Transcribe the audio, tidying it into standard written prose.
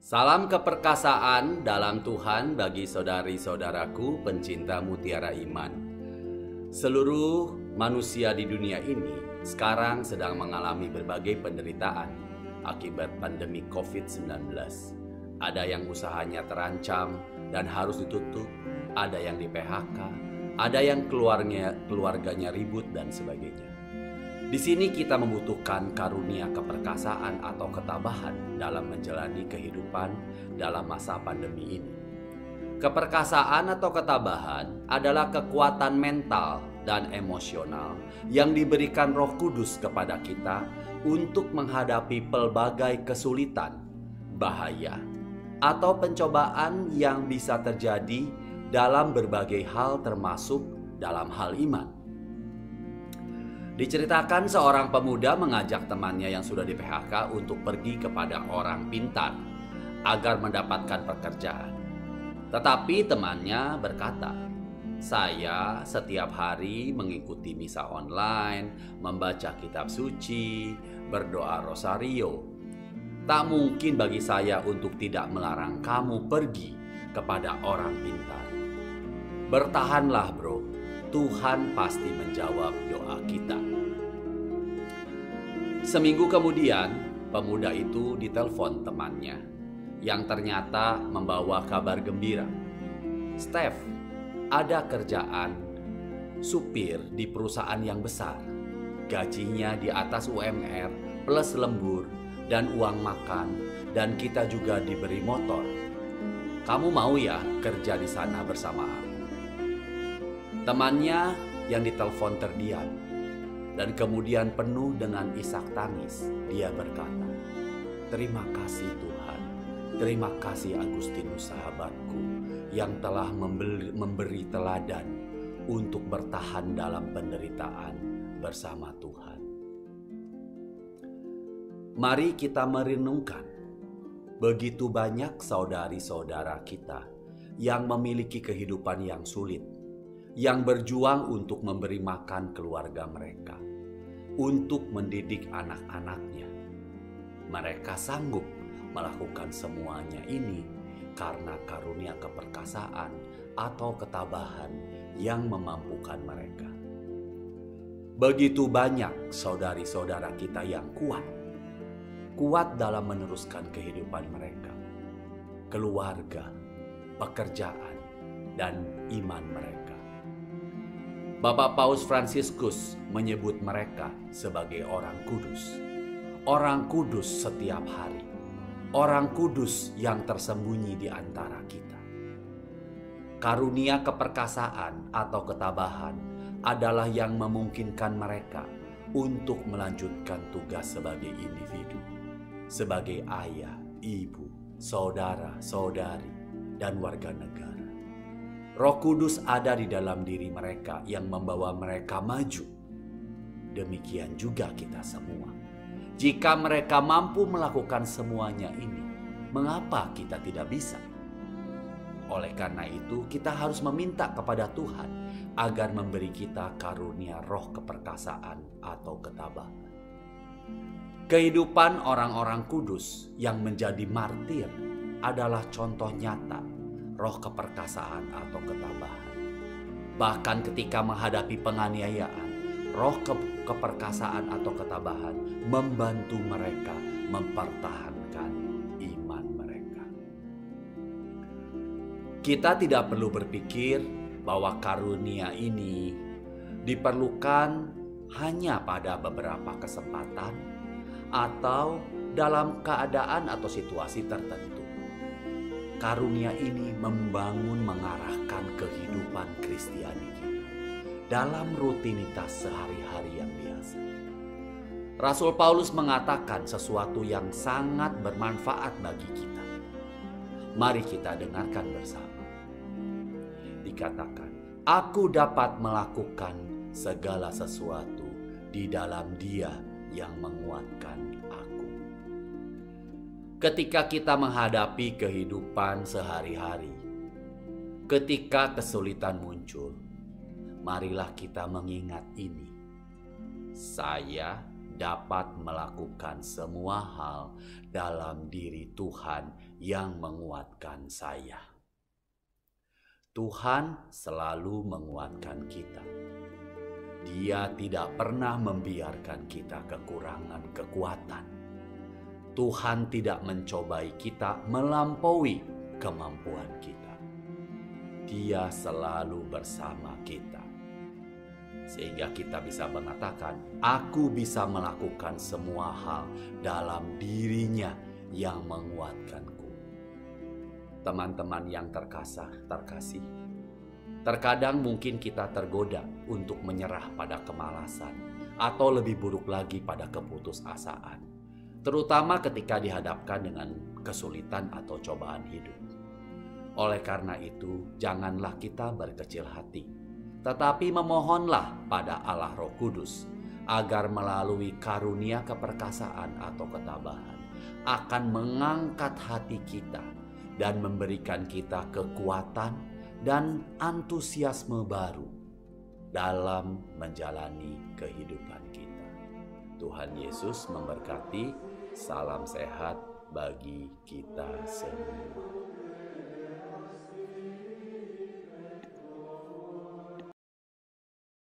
Salam keperkasaan dalam Tuhan bagi saudari-saudaraku pencinta mutiara iman. Seluruh manusia di dunia ini sekarang sedang mengalami berbagai penderitaan akibat pandemi COVID-19. Ada yang usahanya terancam dan harus ditutup, ada yang di PHK, ada yang keluarganya ribut dan sebagainya. Di sini kita membutuhkan karunia keperkasaan atau ketabahan dalam menjalani kehidupan dalam masa pandemi ini. Keperkasaan atau ketabahan adalah kekuatan mental dan emosional yang diberikan Roh Kudus kepada kita untuk menghadapi pelbagai kesulitan, bahaya, atau pencobaan yang bisa terjadi dalam berbagai hal termasuk dalam hal iman. Diceritakan seorang pemuda mengajak temannya yang sudah di PHK untuk pergi kepada orang pintar agar mendapatkan pekerjaan. Tetapi temannya berkata, "Saya setiap hari mengikuti misa online, membaca kitab suci, berdoa rosario. Tak mungkin bagi saya untuk tidak melarang kamu pergi kepada orang pintar. Bertahanlah bro, Tuhan pasti menjawab doa kita." Seminggu kemudian, pemuda itu ditelepon temannya yang ternyata membawa kabar gembira. "Steph, ada kerjaan supir di perusahaan yang besar. Gajinya di atas UMR plus lembur dan uang makan, dan kita juga diberi motor. Kamu mau ya kerja di sana bersama aku?" Temannya yang ditelepon terdiam dan kemudian penuh dengan isak tangis. Dia berkata, "Terima kasih Tuhan, terima kasih Agustinus sahabatku yang telah memberi teladan untuk bertahan dalam penderitaan bersama Tuhan." Mari kita merenungkan, begitu banyak saudari-saudara kita yang memiliki kehidupan yang sulit, yang berjuang untuk memberi makan keluarga mereka, untuk mendidik anak-anaknya. Mereka sanggup melakukan semuanya ini karena karunia keperkasaan atau ketabahan yang memampukan mereka. Begitu banyak saudari-saudara kita yang kuat dalam meneruskan kehidupan mereka, keluarga, pekerjaan, dan iman mereka. Bapak Paus Fransiskus menyebut mereka sebagai orang kudus. Orang kudus setiap hari. Orang kudus yang tersembunyi di antara kita. Karunia keperkasaan atau ketabahan adalah yang memungkinkan mereka untuk melanjutkan tugas sebagai individu, sebagai ayah, ibu, saudara, saudari, dan warga negara. Roh Kudus ada di dalam diri mereka yang membawa mereka maju. Demikian juga kita semua. Jika mereka mampu melakukan semuanya ini, mengapa kita tidak bisa? Oleh karena itu, kita harus meminta kepada Tuhan agar memberi kita karunia roh keperkasaan atau ketabahan. Kehidupan orang-orang kudus yang menjadi martir adalah contoh nyata roh keperkasaan atau ketabahan. Bahkan ketika menghadapi penganiayaan, roh keperkasaan atau ketabahan membantu mereka mempertahankan iman mereka. Kita tidak perlu berpikir bahwa karunia ini diperlukan hanya pada beberapa kesempatan atau dalam keadaan atau situasi tertentu. Karunia ini mengarahkan kehidupan Kristiani kita dalam rutinitas sehari-hari yang biasa. Rasul Paulus mengatakan sesuatu yang sangat bermanfaat bagi kita. Mari kita dengarkan bersama. Dikatakan, "Aku dapat melakukan segala sesuatu di dalam Dia yang menguatkan aku." Ketika kita menghadapi kehidupan sehari-hari, ketika kesulitan muncul, marilah kita mengingat ini. Saya dapat melakukan semua hal dalam diri Tuhan yang menguatkan saya. Tuhan selalu menguatkan kita. Dia tidak pernah membiarkan kita kekurangan kekuatan. Tuhan tidak mencobai kita melampaui kemampuan kita. Dia selalu bersama kita. Sehingga kita bisa mengatakan, aku bisa melakukan semua hal dalam dirinya yang menguatkanku. Teman-teman yang terkasih, terkadang mungkin kita tergoda untuk menyerah pada kemalasan atau lebih buruk lagi pada keputusasaan, terutama ketika dihadapkan dengan kesulitan atau cobaan hidup. Oleh karena itu, janganlah kita berkecil hati, tetapi memohonlah pada Allah Roh Kudus agar melalui karunia keperkasaan atau ketabahan akan mengangkat hati kita dan memberikan kita kekuatan dan antusiasme baru dalam menjalani kehidupan kita. Tuhan Yesus memberkati. Salam sehat bagi kita semua.